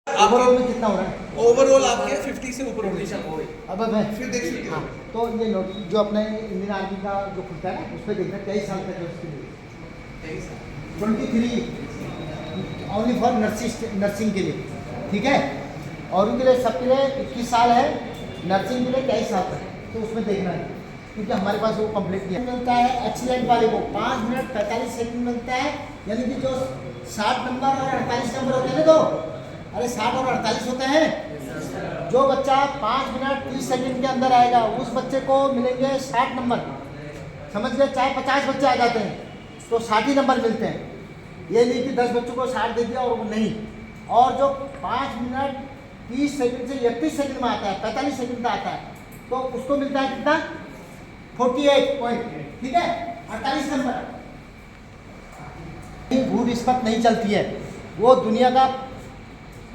Overall में कितना हो रहा है? ओवरऑल आपके 50 से ऊपर होने चाहिए। अब मैं फिर देख सकते हो। हाँ, तो ये नोटिस जो अपने इंडियन आर्मी का जो खुलता है ना, उस पर देखना 23 साल तक है उसके लिए, 23 ओनली फॉर नर्सिंग के लिए, ठीक है। और उनके लिए सबके लिए 21 साल है, नर्सिंग के लिए 23 साल तक, तो उसमें देखना है, क्योंकि हमारे पास वो कंप्लीट नहीं मिलता है। एक्सीलेंट वाले को 5 मिनट 45 सेकंड मिलता है, यानी कि जो 60 नंबर और 48 नंबर होते हैं ना, तो अरे 60 और 48 होते हैं। जो बच्चा 5 मिनट 30 सेकंड के अंदर आएगा, उस बच्चे को मिलेंगे 60 नंबर, समझ गए। चाहे 50 बच्चे आ जाते हैं तो 60 ही नंबर मिलते हैं, ये नहीं कि 10 बच्चों को 60 दे दिया और वो नहीं। और जो 5 मिनट 30 सेकंड से 31 सेकंड में आता है, 45 सेकंड का आता है, तो उसको मिलता है कितना, 48 पॉइंट, ठीक है, 48 नंबर। भू रिश्वत नहीं चलती है, वो दुनिया का।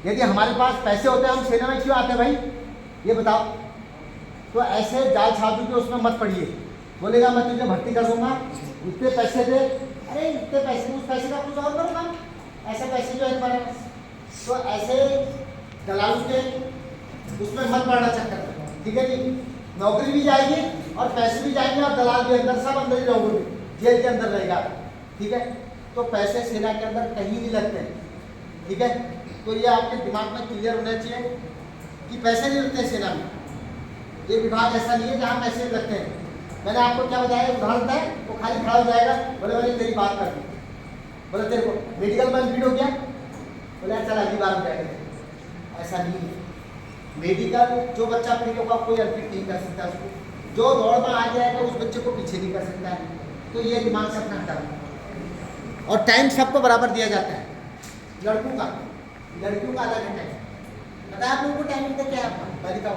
यदि हमारे पास पैसे होते हैं, हम सेना में क्यों आते हैं भाई, ये बताओ। तो ऐसे जाल साधु के उसमें मत पड़िए। बोलेगा मैं तुझे भर्ती कर दूंगा, इतने पैसे दे, अरे इतने पैसे, उस पैसे का कुछ और करूँगा, ऐसे पैसे जो है तुम्हारे पास। तो ऐसे दलाल के उसमें मत पड़ना चक्कर, ठीक है जी। नौकरी भी जाएगी और पैसे भी जाएंगे और दलाल भी अंदर, सब अंदर ही रहोगे, जेल के अंदर रहेगा, ठीक है। तो पैसे सेना के अंदर कहीं नहीं लगते, ठीक है। तो ये आपके दिमाग में क्लियर होना चाहिए कि पैसे नहीं लगते सेना में। ये विभाग ऐसा नहीं है जहाँ पैसे लगते हैं। मैंने आपको क्या बताया, उदाहरण बताया, वो खाली खड़ा हो जाएगा, बोले भाई तेरी बात कर दी, बोले तेरे को मेडिकल में भीड़ हो गया, बोले चल अगली बार हो जाएगा। ऐसा नहीं है। मेडिकल जो बच्चा फ्री होगा कोई अनफिट नहीं कर सकता उसको, जो दौड़ में आ जाएगा उस बच्चे को पीछे नहीं कर सकता है। तो ये दिमाग से अपना हटा। और टाइम सबको बराबर दिया जाता है, लड़कों का आधा घंटा है। पता है आप लोगों को टाइमिंग का क्या है आपका, बालिकाओं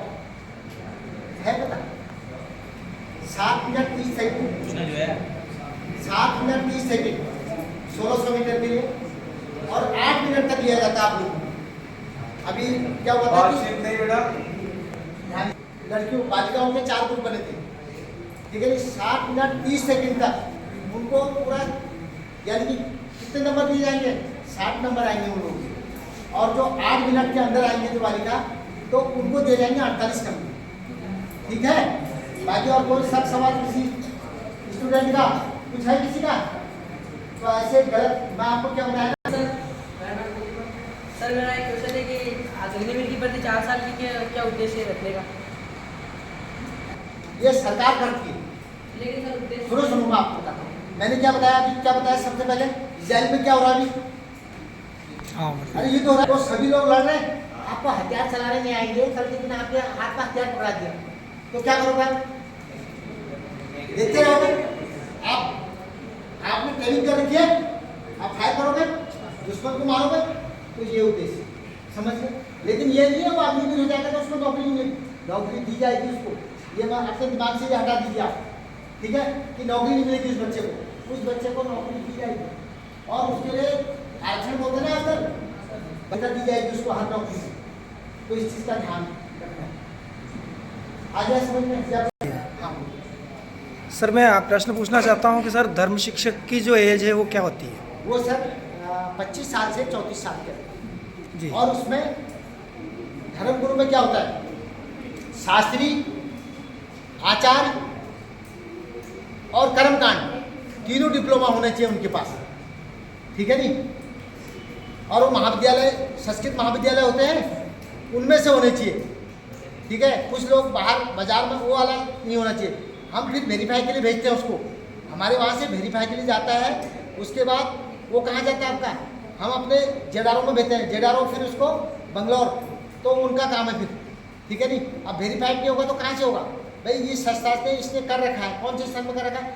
है पता? 7 minute 30 second, 7 minute 30 second 1600 metre के लिए, और 8 मिनट तक लिया जाता है आप लोगों को। अभी क्या हुआ था कि लड़कियों बालिकाओं के 4 ग्रुप बने थे, ठीक है। 7 मिनट 30 सेकंड तक उनको पूरा, यानी कि कितने नंबर दिए जाएंगे, 60 नंबर आएंगे उन लोगों को। और जो 8 मिनट के अंदर आएंगे जो बालिका, तो उनको दे जाएंगे 48 नंबर, ठीक है। बाकी और कोई सब सवाल किसी स्टूडेंट का कुछ है किसी का, तो ऐसे गलत मैं आपको क्या बताया सर मेरा एक क्वेश्चन है कि अग्निवीर की भर्ती 4 साल की क्या उद्देश्य रखने का? ये सरकार करती है। लेकिन सर उद्देश्य सुनो मैं आपको बताता हूँ। मैंने क्या बताया अभी, क्या बताया सबसे पहले, जेल में क्या हो रहा है अभी, अरे ये तो हो रहा है, तो सभी लोग लड़ रहे हैं, आपको हथियार चलाने नहीं आएंगे सर, लेकिन आपके हाथ में हथियार पकड़ा दिया, तो क्या करोगे आप, देखते रहोगे आप? आपने ट्रेनिंग कर रखी है, आप फायर करोगे, दुश्मन को मारोगे, तो ये उद्देश्य समझ गए। लेकिन ये नहीं है वो आदमी हो जाएगा तो उसको नौकरी नहीं मिलेगी, नौकरी दी जाएगी उसको। ये मैं अपने दिमाग से हटा दीजिए आप, ठीक है, कि नौकरी नहीं मिलेगी उस बच्चे को, उस बच्चे को नौकरी दी जाएगी, और उसके लिए आरक्षण बोलते ना आजकल, पैसा दी जाएगी उसको हर नौकरी से। तो इस चीज़ का ध्यान रखना है। आगे समझ में? हाँ सर मैं आप प्रश्न पूछना चाहता हूँ कि सर धर्म शिक्षक की जो एज है वो क्या होती है? वो सर 25 साल से 34 साल के जी। और उसमें धर्मगुरु में क्या होता है, शास्त्री, आचार्य और कर्मकांड तीनों डिप्लोमा होने चाहिए उनके पास, ठीक है नी। और वो महाविद्यालय, संस्कृत महाविद्यालय होते हैं उनमें से होने चाहिए, ठीक है। कुछ लोग बाहर बाजार में वो वाला नहीं होना चाहिए। हम फिर वेरीफाई के लिए भेजते हैं उसको, हमारे वहाँ से वेरीफाई के लिए जाता है, उसके बाद वो कहाँ जाता है आपका, हम अपने जेडारो में भेजते हैं, जेडारो फिर उसको बंगलौर, तो उनका काम है फिर, ठीक है नी। अब वेरीफाइड नहीं होगा तो कहाँ से होगा भाई, ये संस्था ने इसने कर रखा है, कौन से स्थान में कर रखा है,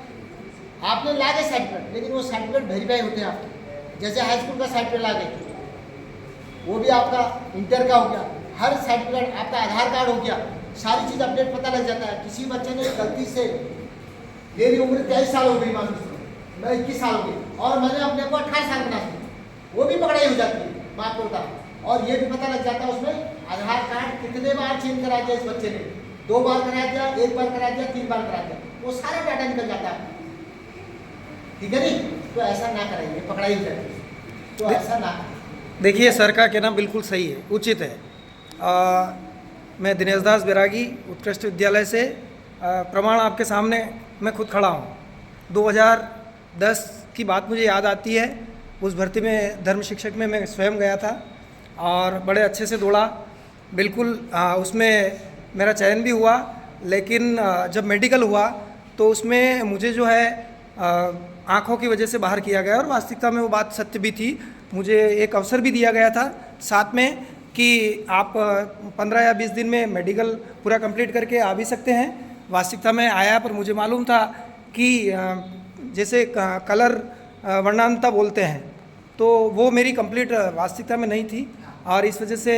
आपने ला गए सर्टिफिकेट, लेकिन वो सर्टिफिकेट वेरीफाई होते हैं आपके, जैसे हाई स्कूल का सर्टिफिकेट ला गए, वो भी आपका इंटर का हो गया, हर सर्टिफिकेट आपका आधार कार्ड हो गया, सारी चीज़ अपडेट पता लग जाता है। किसी बच्चे ने गलती से, मेरी उम्र 23 साल हो गई, मान लीजिए मैं 21 साल हो गई और मैंने अपने को 28 साल बना दिया, वो भी पकड़ाई हो जाती है, मैं आपको बता। और ये भी पता लग जाता है उसमें आधार कार्ड कितने बार चेंज करा दिया इस बच्चे ने, 2 बार करा दिया, 1 बार करा दिया, 3 बार करा दिया, वो सारा डाटा निकल जाता है, ठीक है नी। तो ऐसा ना कराइए, पकड़ाई हो जाती है, तो ऐसा ना। देखिए सर का कहना बिल्कुल सही है, उचित है। मैं दिनेश दास बैरागी उत्कृष्ट विद्यालय से प्रमाण आपके सामने मैं खुद खड़ा हूँ। 2010 की बात मुझे याद आती है। उस भर्ती में धर्म शिक्षक में मैं स्वयं गया था और बड़े अच्छे से दौड़ा। बिल्कुल उसमें मेरा चयन भी हुआ, लेकिन जब मेडिकल हुआ तो उसमें मुझे जो है आँखों की वजह से बाहर किया गया और वास्तविकता में वो बात सत्य भी थी। मुझे एक अवसर भी दिया गया था साथ में कि आप 15 या 20 दिन में मेडिकल पूरा कंप्लीट करके आ भी सकते हैं। वास्तविकता में आया, पर मुझे मालूम था कि जैसे कलर वर्णांतता बोलते हैं तो वो मेरी कंप्लीट वास्तविकता में नहीं थी और इस वजह से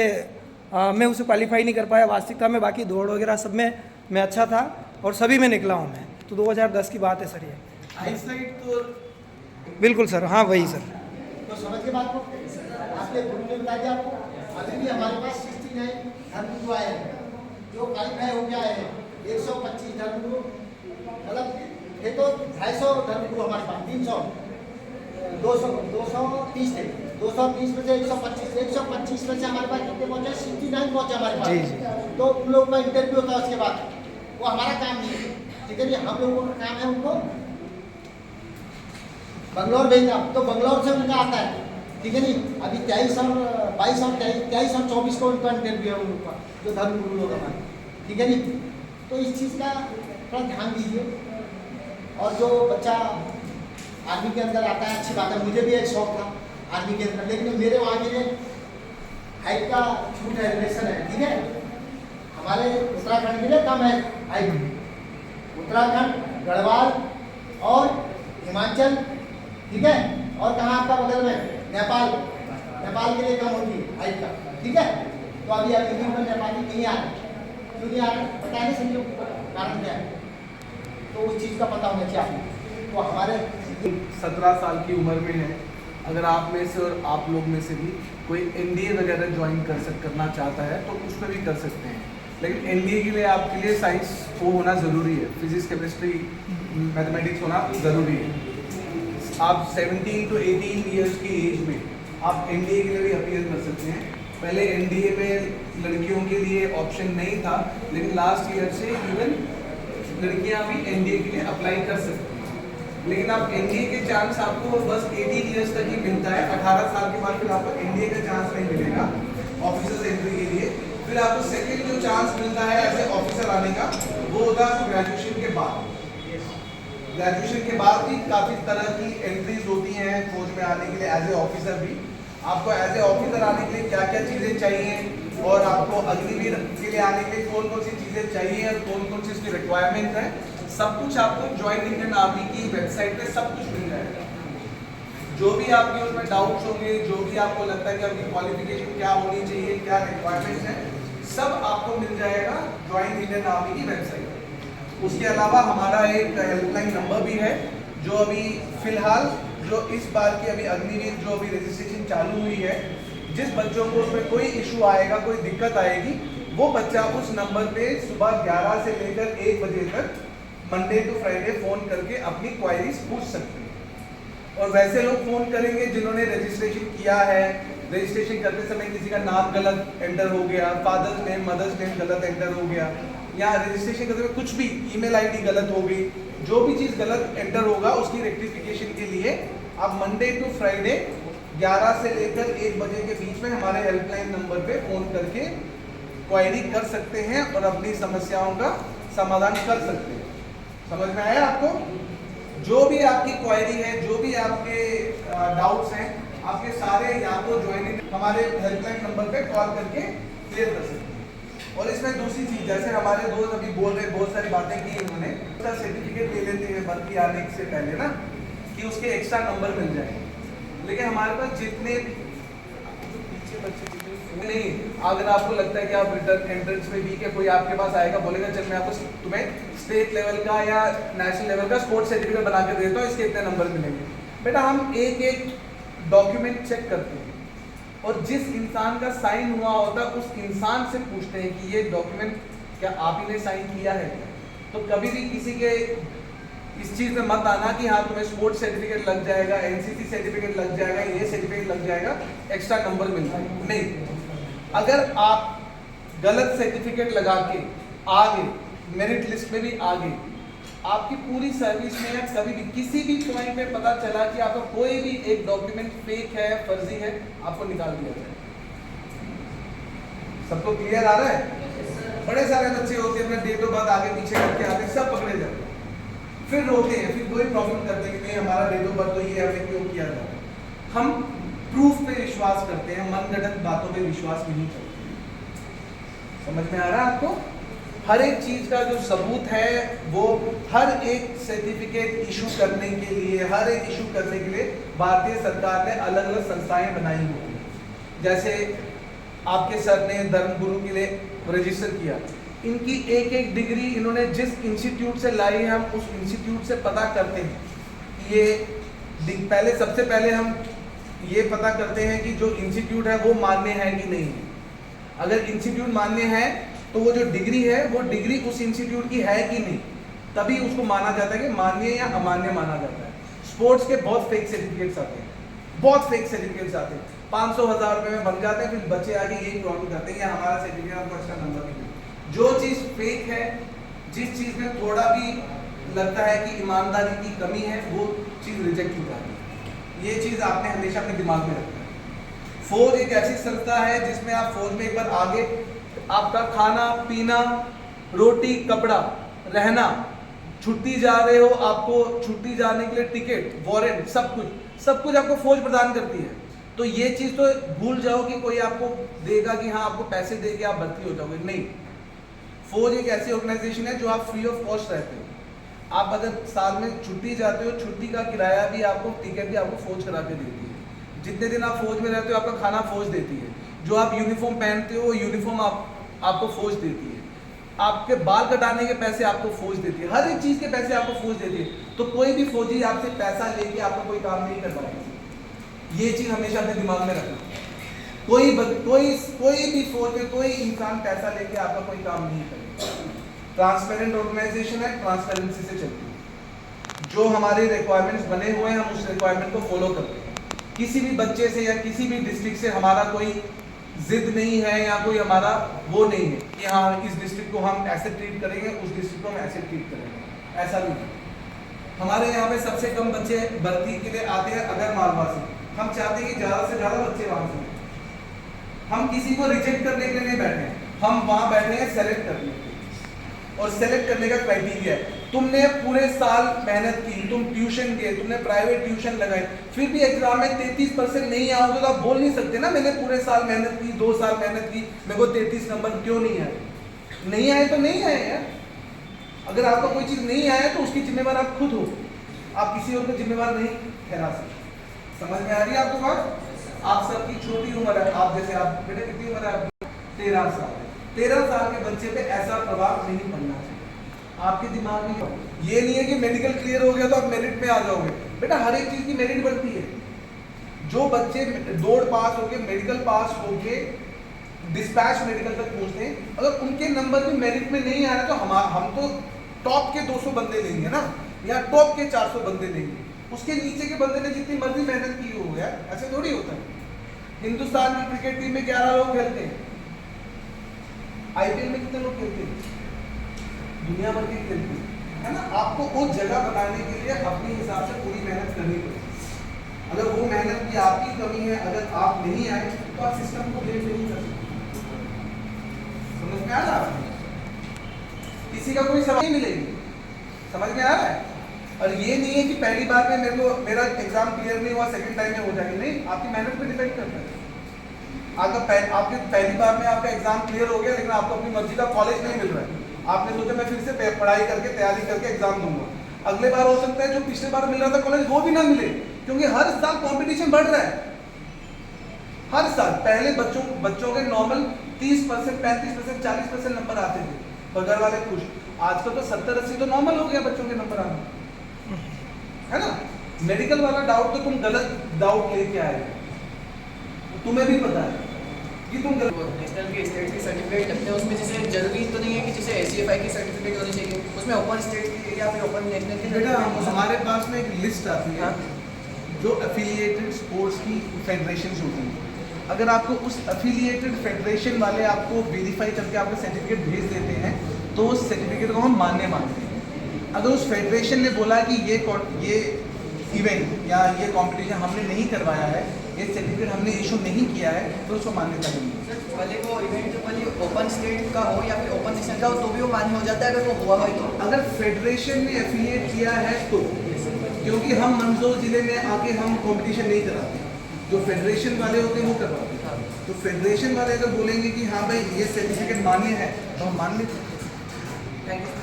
मैं उसे क्वालिफाई नहीं कर पाया। वास्तविकता में बाकी दौड़ वगैरह सब में मैं अच्छा था और सभी में निकला हूँ मैं। तो 2010 की बात है सर ये। आईसाइट तो बिल्कुल सर, हाँ वही सर। तो समझ के बात को आपके गुरु ने बता दिया आपको। अभी भी हमारे पास 69 धर्मगुरु आए हैं जो क्वालिफाई हो गया है। 125 धर्मगुरु, मतलब ये तो 250 धर्मगुरु हमारे पास, 300 230 थे। 230 में से 125 में से हमारे पास कितने पहुंचे? 69 पहुंचे हमारे पास। जी जी। तो उन लोगों का इंटरव्यू होता है उसके बाद, वो हमारा काम नहीं है, ठीक है जी। हम लोगों का काम है उनको बंगलौर भेजना, तो बंगलौर से उनका आता है, ठीक है नहीं। अभी 23 और 22 और 23 और 24 को उनका इंटरव्यू है उनका, जो धर्मगुरु लोग हमारे, ठीक है नहीं। तो इस चीज़ का थोड़ा ध्यान दीजिए। और जो बच्चा आर्मी के अंदर आता है, अच्छी बात है। मुझे भी एक शौक था आर्मी के अंदर, लेकिन मेरे वहाँ के लिए हाइट का छूट है, रिलेशन है, ठीक है। हमारे उत्तराखंड के लिए कम है हाइट, उत्तराखंड, गढ़वाल और हिमाचल, ठीक है। और कहाँ आपका बगल में नेपाल, नेपाल के लिए कम होती है हाइट का, ठीक है। तो अभी मीटिंग पर नेपाली नहीं आ रहे, क्यों नहीं आ रहे पता नहीं, समझो कारण क्या है, तो उस चीज़ का पता होना चाहिए आपको। तो हमारे 17 साल की उम्र में है, अगर आप में से और आप लोग में से भी कोई एनडीए वगैरह ज्वाइन करना चाहता है तो उसमें भी कर सकते हैं। लेकिन एनडीए के लिए आपके लिए साइंस वो होना ज़रूरी है, फिजिक्स केमिस्ट्री मैथमेटिक्स होना ज़रूरी है। आप 17 to 18 ईयर्स की एज में आप एनडीए के लिए भी अपीयर कर सकते हैं। पहले एनडीए में लड़कियों के लिए ऑप्शन नहीं था, लेकिन लास्ट ईयर से इवन लड़कियां भी एनडीए के लिए अप्लाई कर सकती हैं। लेकिन आप एनडीए के चांस आपको बस 18 ईयर्स तक ही मिलता है। 18 साल के बाद फिर आपको एनडीए का चांस नहीं मिलेगा ऑफिसर्स एंट्री के लिए। फिर आपको सेकेंड जो चांस मिलता है एज ए ऑफिसर आने का, वो होता है ग्रेजुएशन के बाद। ग्रेजुएशन के बाद भी काफ़ी तरह की एंट्रीज होती हैं फौज में आने के लिए एज ए ऑफिसर भी। आपको एज ए ऑफिसर आने के लिए क्या क्या चीज़ें चाहिए और आपको अग्निवीर के लिए आने के लिए कौन कौन सी चीज़ें चाहिए और कौन कौन सी उसकी रिक्वायरमेंट है, सब कुछ आपको ज्वाइंट इंडियन आर्मी की वेबसाइट पे सब कुछ मिल जाएगा। जो भी आपके उसमें डाउट्स होंगे, जो भी आपको लगता है कि आपकी क्वालिफिकेशन क्या होनी चाहिए, क्या रिक्वायरमेंट्स हैं, सब आपको मिल जाएगा ज्वाइंट इंडियन आर्मी की वेबसाइट। उसके अलावा हमारा एक हेल्पलाइन नंबर भी है, जो अभी फिलहाल जो इस बार की अभी अग्निवीर जो अभी रजिस्ट्रेशन चालू हुई है, जिस बच्चों को उसमें कोई इशू आएगा, कोई दिक्कत आएगी, वो बच्चा उस नंबर पे सुबह 11 से लेकर 1 बजे तक मंडे टू फ्राइडे फ़ोन करके अपनी क्वायरीज पूछ सकते हैं। और वैसे लोग फ़ोन करेंगे जिन्होंने रजिस्ट्रेशन किया है, रजिस्ट्रेशन करते समय किसी का नाम गलत एंटर हो गया, फादर्स नेम मदर्स नेम गलत एंटर हो गया, या रजिस्ट्रेशन करते समय कुछ भी ईमेल आईडी गलत हो गई, जो भी चीज़ गलत एंटर होगा उसकी रेक्टिफिकेशन के लिए आप मंडे टू फ्राइडे 11 से लेकर 1 बजे के बीच में हमारे हेल्पलाइन नंबर पे फ़ोन करके क्वायरी कर सकते हैं और अपनी समस्याओं का समाधान कर सकते हैं। समझ में आया आपको? जो भी आपकी क्वायरी है, जो भी आपके डाउट्स हैं, आपके सारे यहाँ को ज्वाइन हमारे हेल्पलाइन नंबर पे कॉल करके क्लियर कर सकते हैं। और इसमें दूसरी चीज़, जैसे हमारे दोस्त अभी बोल रहे, बहुत सारी बातें की उन्होंने, उसका सर्टिफिकेट ले लेते हैं भर्ती आने से पहले ना, कि उसके एक्स्ट्रा नंबर मिल जाए। लेकिन हमारे पास जितने पीछे बच्चे नहीं, अगर आपको लगता है कि आप रिटर्न एंट्रेंस में वीक है, कोई आपके पास आएगा बोलेगा चल मैं आपको तुम्हें स्टेट लेवल का या नेशनल लेवल का स्पोर्ट्स सर्टिफिकेट बना के देता हूँ, इसके इतने नंबर मिलेंगे। बेटा हम एक एक डॉक्यूमेंट चेक करते हैं और जिस इंसान का साइन हुआ होता है उस इंसान से पूछते हैं कि ये डॉक्यूमेंट क्या आप ही ने साइन किया है। तो कभी भी किसी के इस चीज़ में मत आना कि हाँ तुम्हें स्पोर्ट्स सर्टिफिकेट लग जाएगा, एनसीसी सर्टिफिकेट लग जाएगा, ये सर्टिफिकेट लग जाएगा, एक्स्ट्रा नंबर मिल जाएगा। नहीं, अगर आप गलत सर्टिफिकेट लगा के आगे मेरिट लिस्ट में भी आगे, आपकी पूरी सर्विस में या कभी भी किसी भी पॉइंट में पता चला कि आपका कोई भी एक डॉक्यूमेंट फेक है, फर्जी है, आपको निकाल दिया जाए। सबको क्लियर आ रहा है? बड़े सारे बच्चे होते हैं अपना डेट ऑफ बर्थ आगे पीछे करके आते हैं, सब पकड़े जाते हैं, फिर रोते हैं, फिर कोई प्रॉब्लम करते हैं कि नहीं हमारा डेट ऑफ बर्थ तो ये हमने क्यों किया था। हम प्रूफ पे विश्वास करते हैं, मनगढ़ंत बातों पे विश्वास नहीं करते। समझ में आ रहा है आपको? हर एक चीज का जो सबूत है वो हर एक सर्टिफिकेट इशू करने के लिए, हर एक इशू करने के लिए भारतीय सरकार ने अलग अलग संस्थाएं बनाई हुई हैं। जैसे आपके सर ने धर्मगुरु के लिए रजिस्टर किया, इनकी एक एक डिग्री इन्होंने जिस इंस्टीट्यूट से लाई है, हम उस इंस्टीट्यूट से पता करते हैं कि ये पहले सबसे पहले हम ये पता करते हैं कि जो इंस्टीट्यूट है वो मान्य है कि नहीं है। अगर इंस्टीट्यूट मान्य है तो वो जो डिग्री है वो डिग्री उस इंस्टीट्यूट की है कि नहीं, तभी उसको माना जाता है कि मान्य या अमान्य माना जाता है। स्पोर्ट्स के बहुत फेक सर्टिफिकेट्स आते हैं, बहुत फेक सर्टिफिकेट्स आते हैं, 500-1000 रुपये में बन जाते हैं, फिर बच्चे आगे यही प्रॉब्लम करते हैं कि हमारा सर्टिफिकेट हमको अच्छा नंबर नहीं मिला। जो चीज़ फेक है, जिस चीज़ में थोड़ा भी लगता है कि ईमानदारी की कमी है, वो चीज़ रिजेक्ट हो जाती है। ये चीज़ आपने हमेशा अपने दिमाग में रखना है। फौज एक ऐसी संस्था है जिसमें आप फौज में एक बार आगे, आपका खाना पीना, रोटी कपड़ा, रहना, छुट्टी जा रहे हो, आपको छुट्टी जाने के लिए टिकट, वारंट, सब कुछ आपको फौज प्रदान करती है। तो ये चीज़ तो भूल जाओ कि कोई आपको देगा कि हाँ आपको पैसे देके आप भर्ती हो जाओगे, नहीं। फौज एक ऐसी ऑर्गेनाइजेशन है जो आप फ्री ऑफ कॉस्ट रहते हो। आप अगर साल में छुट्टी जाते हो, छुट्टी का किराया भी आपको, टिकट भी आपको फौज करा के देती है। जितने दिन आप फौज में रहते हो आपका खाना फौज देती है, जो आप यूनिफॉर्म पहनते हो वो यूनिफॉर्म आपको फौज देती है, आपके बाल कटाने के पैसे आपको फौज देती है, हर एक चीज़ के पैसे आपको फौज देती है। तो कोई भी फौजी आपसे पैसा लेके आपका कोई काम नहीं कर पाएगा। ये चीज़ हमेशा अपने दिमाग में रखना। कोई भी फौज में कोई इंसान पैसा लेके आपका कोई काम नहीं करेगा। ट्रांसपेरेंट ऑर्गेनाइजेशन है, ट्रांसपेरेंसी से चलती है। जो हमारे रिक्वायरमेंट्स बने हुए हैं हम उस रिक्वायरमेंट को फॉलो करते हैं। किसी भी बच्चे से या किसी भी डिस्ट्रिक्ट से हमारा कोई जिद नहीं है या कोई हमारा वो नहीं है कि हाँ इस डिस्ट्रिक्ट को हम ऐसे ट्रीट करेंगे, उस डिस्ट्रिक्ट को हम ऐसे ट्रीट करेंगे, ऐसा नहीं है। हमारे यहाँ पे सबसे कम बच्चे भर्ती के लिए आते हैं अगर मालवा से। हम चाहते हैं कि ज़्यादा से ज़्यादा बच्चे वहाँ से। हम किसी को रिजेक्ट करने के लिए नहीं बैठे हैं, हम वहाँ बैठे हैं सेलेक्ट करने के लिए। और सेलेक्ट करने का क्राइटेरिया है, तुमने पूरे साल मेहनत की, तुम ट्यूशन गए, तुमने प्राइवेट ट्यूशन लगाई, फिर भी एग्जाम में 33% नहीं आओगे तो आप बोल नहीं सकते ना मैंने पूरे साल मेहनत की, 2 साल मेहनत की, मेरे को 33 नंबर क्यों नहीं आए। नहीं आए तो नहीं आए यार। अगर आपको कोई चीज़ नहीं आए तो उसकी जिम्मेवार आप खुद हो, आप किसी और को जिम्मेवार नहीं ठहरा सकते। समझ में आ रही है आपको बात? आप सबकी छोटी उम्र है, आप जैसे आप बेटे कितनी उम्र है आपकी? 13 साल। 13 साल के बच्चे पे ऐसा प्रभाव नहीं पड़ना चाहिए आपके दिमाग में। ये नहीं है कि मेडिकल क्लियर हो गया तो आप मेरिट में आ जाओगे। बेटा हर एक चीज़ की मेरिट बढ़ती है। जो बच्चे दौड़ पास होके, मेडिकल पास होके डिस्पैच मेडिकल तक पहुँचते हैं, अगर उनके नंबर भी मेरिट में नहीं आ रहे तो हम तो टॉप के 200 बंदे लेंगे ना, या टॉप के 400 बंदे लेंगे। उसके नीचे के बंदे ने जितनी मर्जी मेहनत की हो यार, ऐसे थोड़ी होता है। हिंदुस्तान की क्रिकेट टीम में 11 लोग खेलते हैं, आईपीएल में कितने लोग खेलते हैं? दुनिया भर के खेलते हैं, है ना। आपको उस जगह बनाने के लिए अपने हिसाब से पूरी मेहनत करनी पड़ेगी। अगर वो मेहनत की आपकी कमी है, अगर आप नहीं आए तो आप सिस्टम को ब्लेम नहीं कर सकते। समझ में आ रहा है? किसी का कोई सवाल नहीं मिलेगी। समझ में आ रहा है? और ये नहीं है कि पहली बार में मेरा एग्जाम क्लियर नहीं हुआ, सेकंड टाइम में हो जाएगी। नहीं, आपकी मेहनत पे डिपेंड करता है। आपके पहली बार में आपका एग्जाम क्लियर हो गया, लेकिन आपको अपनी मर्जी का कॉलेज नहीं मिल रहा है, आपने सोचा मैं फिर से पढ़ाई करके तैयारी करके एग्जाम दूंगा। अगले बार हो सकता है जो पिछले बार मिल रहा था कॉलेज वो भी ना मिले, क्योंकि हर साल कंपटीशन बढ़ रहा है। हर साल पहले बच्चों के नॉर्मल 30%, 35%, 40% नंबर आते थे, बगैर वाले खुश। आजकल तो 70-80 तो नॉर्मल हो गया बच्चों के नंबर आना, है ना। मेडिकल वाला डाउट तो तुम गलत डाउट लेके आए, तुम्हें भी पता है। कि तुम कर नेशनल के स्टेट की सर्टिफिकेट लगते हैं उसमें जैसे जरूरी तो नहीं है कि जैसे ACFI की सर्टिफिकेट होनी चाहिए, उसमें ओपन स्टेट की या फिर ओपन नेशनल की बेटा certificate- हमारे पास में एक लिस्ट आती है हाँ। जो एफिलिएटेड स्पोर्ट्स की फेडरेशन होती है। अगर आपको उस एफिलिएटेड फेडरेशन वाले आपको वेरीफाई करके आपका सर्टिफिकेट भेज देते हैं तो उस सर्टिफिकेट को हम मान्य मानते हैं। अगर उस फेडरेशन ने बोला कि ये इवेंट या ये कंपटीशन हमने नहीं करवाया है, ये सर्टिफिकेट हमने इशू नहीं किया है, तो उसको मान्यता नहीं है। भले वो इवेंट भले ओपन स्टेट का हो या फिर ओपन नेशनल का हो तो भी वो मान्य हो जाता है अगर वो हुआ हो तो। अगर फेडरेशन ने एफिलिएट किया है तो, क्योंकि हम मंदसौर जिले में आके हम कंपटीशन नहीं कराते, जो फेडरेशन वाले होते हैं वो करवाते हैं। तो फेडरेशन वाले अगर बोलेंगे कि हाँ भाई ये सर्टिफिकेट मान्य है तो हम मान लेते हैं। Thank you.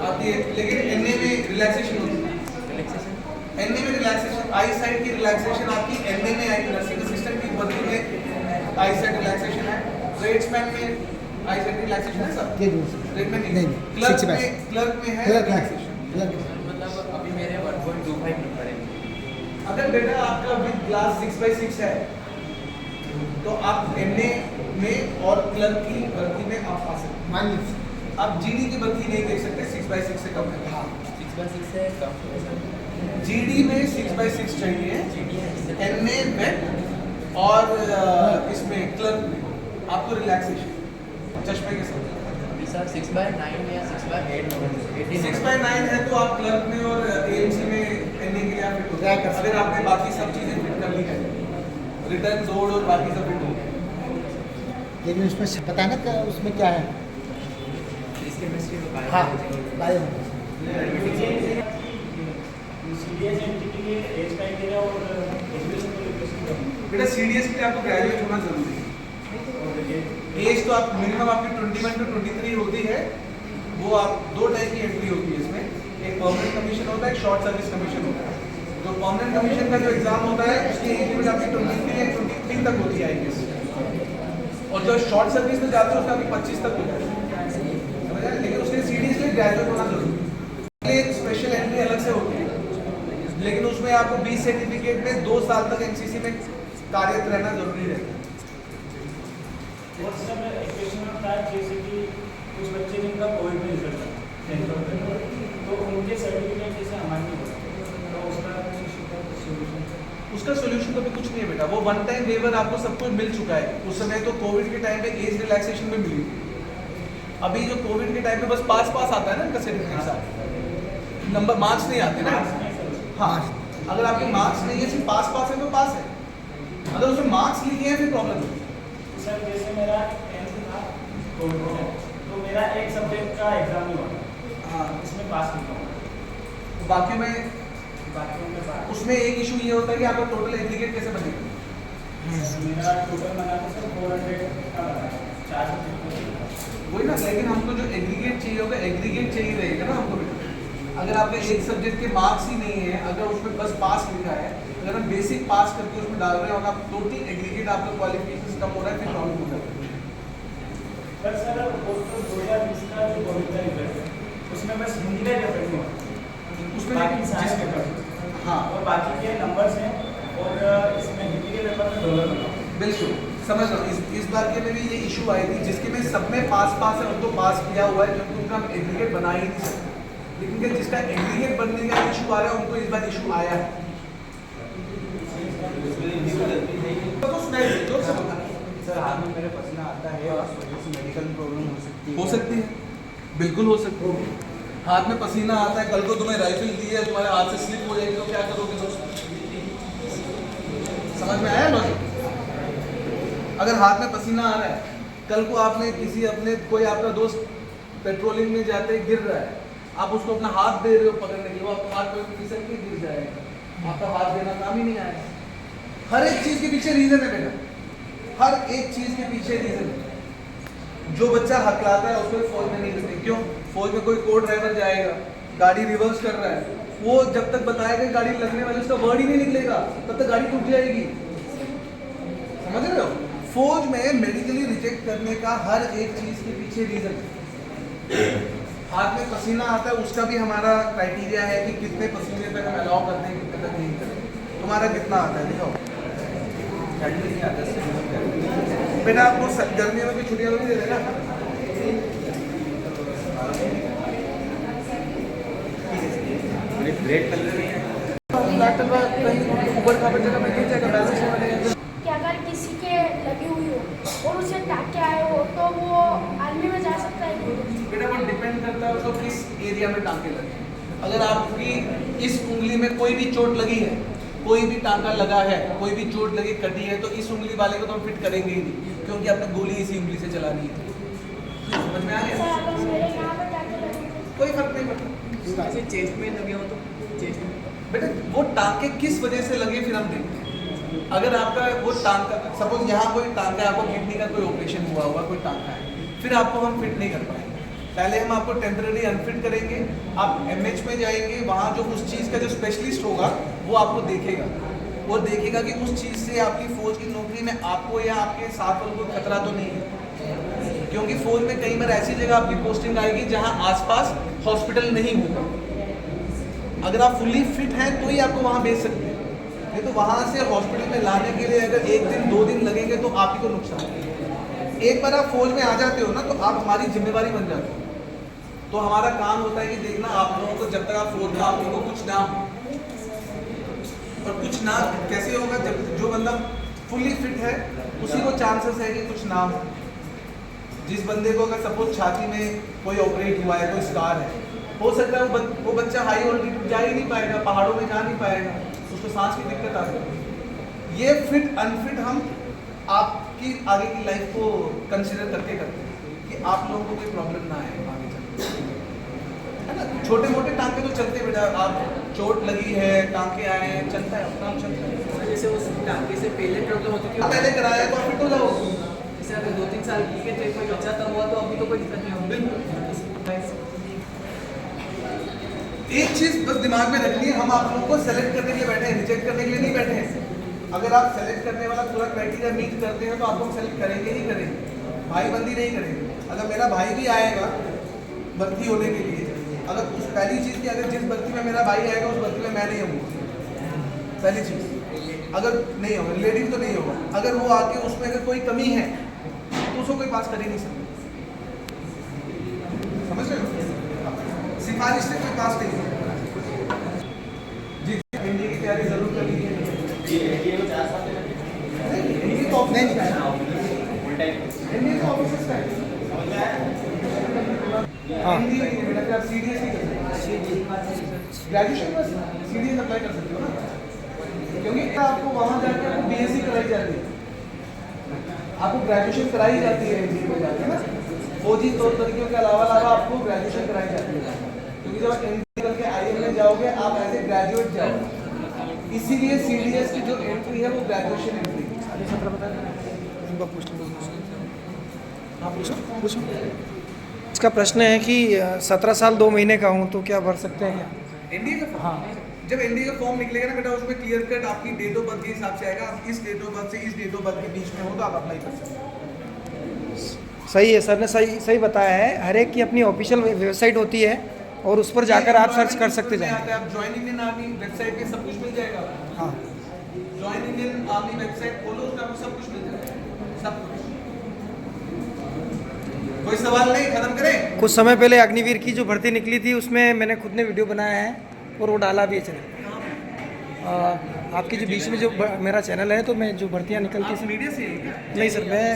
आप ये लेकिन एनए में रिलैक्सेशन होती है, एनए में रिलैक्सेशन, आई साइड की रिलैक्सेशन आपकी एनए में आएगी। नर्सिंग असिस्टेंट की भर्ती में आई साइड रिलैक्सेशन है, ट्रेड्समैन में आई साइड रिलैक्सेशन है सब, ये दूर से ट्रेडमैन नहीं, क्लर्क 65 में, क्लर्क में है क्लर्क रिलैक्सेशन। मतलब अभी मेरे 1.25 नंबर है। अगर बेटा आपका विद क्लास 6/6 है तो आप एमए में और क्लर्क की भर्ती में आप आ सकते हैं। मान्य आप जीडी की भर्ती नहीं देख सकते, 6/6 से कम है। हाँ, 6/6 से कम है सर। जीडी में 6/6 चाहिए, एमए में और इसमें क्लर्क में आपको रिलैक्सेशन चश्मे के साथ। अभी सर 6/9 में या 6/8 में 6/9 है तो आप क्लर्क में और एएमसी में एनए के लिए आप फिट हो Try कर जाएंगे। अगर आपने बाकी सब चीज़ें फिट कर ली है, रिटर्न जोड़ और बाकी सब फिट हो गए। लेकिन उसमें पता है ना उसमें क्या है। केमिस्ट्री में हाँ बायो बेटा सीडीएस के लिए आपको ग्रेजुएट होना जरूरी है। एज तो आप मिनिमम आपकी 21 to 23 होती है। वो आप दो टाइप की एंट्री होती है इसमें, एक परमानेंट कमीशन होता है, एक शॉर्ट सर्विस कमीशन होता है। तो परमानेंट कमीशन का जो एग्जाम होता है उसकी एज लिमिट आपकी 23 या 23 तक होती है आईपीएस, और जो शॉर्ट सर्विस में जाते हैं उसका आपकी 25 तक होता है, समझ आए? लेकिन उसके सीडीएस के लिए ग्रेजुएट होना जरूरी है। एक स्पेशल एंट्री अलग से होती है, लेकिन उसमें आपको 20 सर्टिफिकेट में 2 साल तक एनसीसी में कार्यरत रहना जरूरी रहता है। और सब एजुकेशन में था जैसे कि कुछ बच्चे जिनका कोविड में रिजल्ट है तो उनके सर्टिफिकेट जैसे अमान्य हो तो उसका सोल्यूशन उसका सोल्यूशन तो अभी कुछ नहीं है बेटा, वो वन टाइम वेवर आपको सब कुछ मिल चुका है। उस समय तो कोविड के टाइम पे एज रिलैक्सेशन में मिली थी। अभी जो कोविड के टाइम पे बस पास आता है ना इनका सर्टिफिकेट साथ, नंबर मार्क्स नहीं आते ना। हाँ, अगर आपके मार्क्स नहीं है, सिर्फ पास है तो पास है, अगर उसमें मार्क्स लिखे हैं फिर प्रॉब्लम है। सर जैसे मेरा 10th था कोविड में तो मेरा एक सब्जेक्ट का एग्जाम ही हुआ, हाँ, इसमें पास नहीं हुआ, तो बाकी में बाकी में पास। उसमें एक इशू ये होता है कि आपका टोटल एग्रीगेट कैसे बनेगा। मेरा टोटल बना था सर 400 का बना, 4 सब्जेक्ट। वही ना, लेकिन हमको जो एग्रीगेट चाहिए होगा, एग्रीगेट चाहिए रहेगा ना हमको बेटा। अगर आपके एक सब्जेक्ट के मार्क्स ही नहीं है, अगर उसमें बस पास लिखा है, अगर हम बेसिक पास करके उसमें डाल रहे हैं और आप टोटल एग्रीगेट आपका क्वालिफिकेशन कम हो रहा है, फिर प्रॉब्लम हो जाता है। पर सर वो तो 2020 का जो कोविड का रिजल्ट है उसमें बस हिंदी का पेपर नहीं हुआ, उसमें बाकी सारे जिस- पेपर हाँ और बाकी के नंबर्स हैं और इसमें हिंदी के पेपर में डॉलर बना। बिल्कुल समझ लो। इस बार के में भी ये इशू आई थी, जिसके में सब में पास है उनको पास किया हुआ है, क्योंकि उनका हम एग्रीगेट बना ही नहीं सकते। लेकिन कि जिसका एग्रीगेट बनने का इशू आ रहा है उनको इस बार इशू आया है। तो सुनाई दे, जोर से बोलना। सर हाथ में मेरे पसीना आता है, उस वजह से मेडिकल प्रॉब्लम हो सकती है। बिल्कुल हो सकती है। हाथ में पसीना आता है, कल को तुम्हें राइफल दी है, तुम्हारे हाथ से स्लिप हो जाएगी तो क्या करोगे दोस्त? समझ में आया लॉजिक? अगर हाथ में पसीना आ रहा है, कल को आपने किसी अपने कोई आपका दोस्त पेट्रोलिंग में जाते गिर रहा है, आप उसको अपना हाथ दे रहे हो पकड़ने के लिए, वो आपका हाथ पे फिसल के गिर जाएगा, आपका हाथ देना काम ही नहीं आएगा। हर एक चीज के पीछे रीजन है बेटा, हर एक चीज के पीछे रीजन है। जो बच्चा हकलाता है उसको फौज में नहीं करते। क्यों? फौज में कोई को ड्राइवर जाएगा, गाड़ी रिवर्स कर रहा है, वो जब तक बताएगा गाड़ी लगने वाली, उसका वर्ड ही नहीं निकलेगा, तब तक गाड़ी टूट जाएगी। समझ रहे हो? फौज में मेडिकली रिजेक्ट करने का हर एक चीज के पीछे रीजन है। हाथ में पसीना आता है, उसका भी हमारा क्राइटेरिया है कि कितने पसीने तक हम अलाउ करते हैं, कितने तक नहीं करते। तुम्हारा कितना आता है दिखाओ। बेटा आपको गर्मियों में भी छुट्टियाँ नहीं दे देगा। कहीं ऊपर का जगह में गिर जाएगा, बैलेंस नहीं बनेगा। कि अगर किसी के लगी हुई हो और उसे टाँके आए हो तो वो आर्मी में जा सकता है कि बेटा वो डिपेंड करता है उसको किस एरिया में टांके लगे। अगर आपकी इस उंगली में कोई भी चोट लगी है, कोई भी टांका लगा है, कोई भी चोट लगी कटी है, तो इस उंगली वाले को तो हम फिट करेंगे ही नहीं, क्योंकि आपने गोली इसी उंगली से चलानी है। समझ में आ सर गया? अगर मेरे यहाँ पर टाँके लगे तो कोई फर्क नहीं पड़ता। जैसे चेस्ट में लगे हो तो चेस्ट में बेटा वो टांके किस वजह से लगे फिर हम देखते हैं। अगर आपका वो टांका, सपोज यहाँ कोई टांका है, आपको किडनी का कोई ऑपरेशन हुआ होगा, कोई टांका है, फिर आपको हम फिट नहीं कर पाएंगे। पहले हम आपको टेम्पररी अनफिट करेंगे, आप एमएच में जाएंगे, वहाँ जो उस चीज़ का जो स्पेशलिस्ट होगा वो आपको देखेगा और देखेगा कि उस चीज़ से आपकी फौज की नौकरी में आपको या आपके साथ वालों को खतरा तो नहीं है, क्योंकि फौज में कई बार ऐसी जगह आपकी पोस्टिंग आएगी जहाँ आसपास हॉस्पिटल नहीं होगा। अगर आप फुली फिट हैं तो ही आपको वहाँ भेज सकते हैं, नहीं तो वहाँ से हॉस्पिटल में लाने के लिए अगर 1 दिन 2 दिन लगेंगे तो आप ही को नुकसान है। एक बार आप फौज में आ जाते हो ना तो आप हमारी जिम्मेवारी बन जाते हो। तो हमारा काम होता है कि देखना आप लोगों को जब तक आप फौज में, आप लोगों को कुछ ना हो, और कुछ ना कैसे होगा, जब जो बंदा फुली फिट है उसी को चांसेस है कि कुछ ना हो। जिस बंदे को अगर सपोज छाती में कोई ऑपरेट हुआ है, कोई स्कार है, हो सकता है वो बच्चा हाई ऑल्टीट्यूड जा ही नहीं पाएगा, पहाड़ों में जा नहीं पाएगा, उसको सांस की दिक्कत आ सकती है। ये फिट अनफिट हम आपकी आगे की लाइफ को कंसिडर करके करते हैं कि आप लोगों को कोई प्रॉब्लम ना आए आगे चलकर, है ना। छोटे मोटे टांके तो चलते बेटा, आप चोट लगी है, टांके आए हैं, चलता है, अपना चलता है। जैसे उस टांके से पहले प्रॉब्लम होती थी, आप पहले कराया तो आप फिट हो जाओ। जैसे अगर 2-3 साल की के कोई बच्चा तब हुआ तो अभी तो कोई दिक्कत नहीं होगी। एक चीज बस दिमाग में रखनी है, हम आप लोगों को सेलेक्ट करने के लिए बैठे हैं, रिजेक्ट करने के लिए नहीं बैठे हैं। अगर आप सेलेक्ट करने वाला पूरा क्राइटेरिया मीट करते हैं तो आपको हम सेलेक्ट करेंगे ही करेंगे, भाई बंदी नहीं करेंगे। अगर मेरा भाई भी आएगा भर्ती होने के लिए, अगर उस पहली चीज़ की, अगर जिस भर्ती में मेरा भाई आएगा उस भर्ती में मैं नहीं हूँ, पहली चीज़ अगर नहीं होगा, रिलेटिव तो नहीं होगा, अगर वो आके उसमें अगर कोई कमी है तो उसको कोई पास कर ही नहीं सकता। समझ रहे हो? सिफारिश से कोई पास नहीं होगा। जी एनडीए की तैयारी जरूर कर लीजिए। एनडीए तो नहीं एनडीए तो ऑफिसर्स का है। एनडीए की बेटा क्या सीडीएस की ग्रेजुएशन में सीडीएस अप्लाई कर सकते हो ना, क्योंकि आपको वहाँ जाके आपको बीएससी कराई जाती है, आपको ग्रेजुएशन कराई जाती है एनडीए में जाके ना, फौजी तौर तरीकों के अलावा आपको ग्रेजुएशन कराई जाती है, क्योंकि जब एनडीए करके आईएम में जाओगे आप एज ए ग्रेजुएट जाओगे, इसीलिए सीडीएस की जो एंट्री है वो ग्रेजुएशन एंट्री है। इसका प्रश्न है कि 17 साल 2 महीने का हूँ तो क्या भर सकते हैं क्या? एनडीए का फॉर्म, हाँ। जब एनडीए का फॉर्म निकलेगा ना बेटा, उसमें क्लियर कट आपकी डेट ऑफ बर्थ के हिसाब से आएगा, आप इस डेट ऑफ बर्थ से इस डेट ऑफ बर्थ के बीच में हो तो आप अप्लाई कर सकते हो। सही है, सर ने सही बताया है। हर एक की अपनी ऑफिशियल वेबसाइट होती है और उस पर जाकर आप सर्च कर सकते हैं। आप ज्वाइन इंडियन आर्मी वेबसाइट पे सब कुछ मिल जाएगा। हाँ, ज्वाइन इंडियन आर्मी वेबसाइट खोलो, उसमें आपको सब कुछ मिल जाएगा, सब कुछ। कोई सवाल नहीं, खत्म करें। कुछ समय पहले अग्निवीर की जो भर्ती निकली थी उसमें मैंने खुद ने वीडियो बनाया है और वो डाला भी है चैनल। आपकी जो बीच में जो मेरा चैनल है तो मैं जो भर्तियाँ निकलती मीडिया से नहीं सर, मैं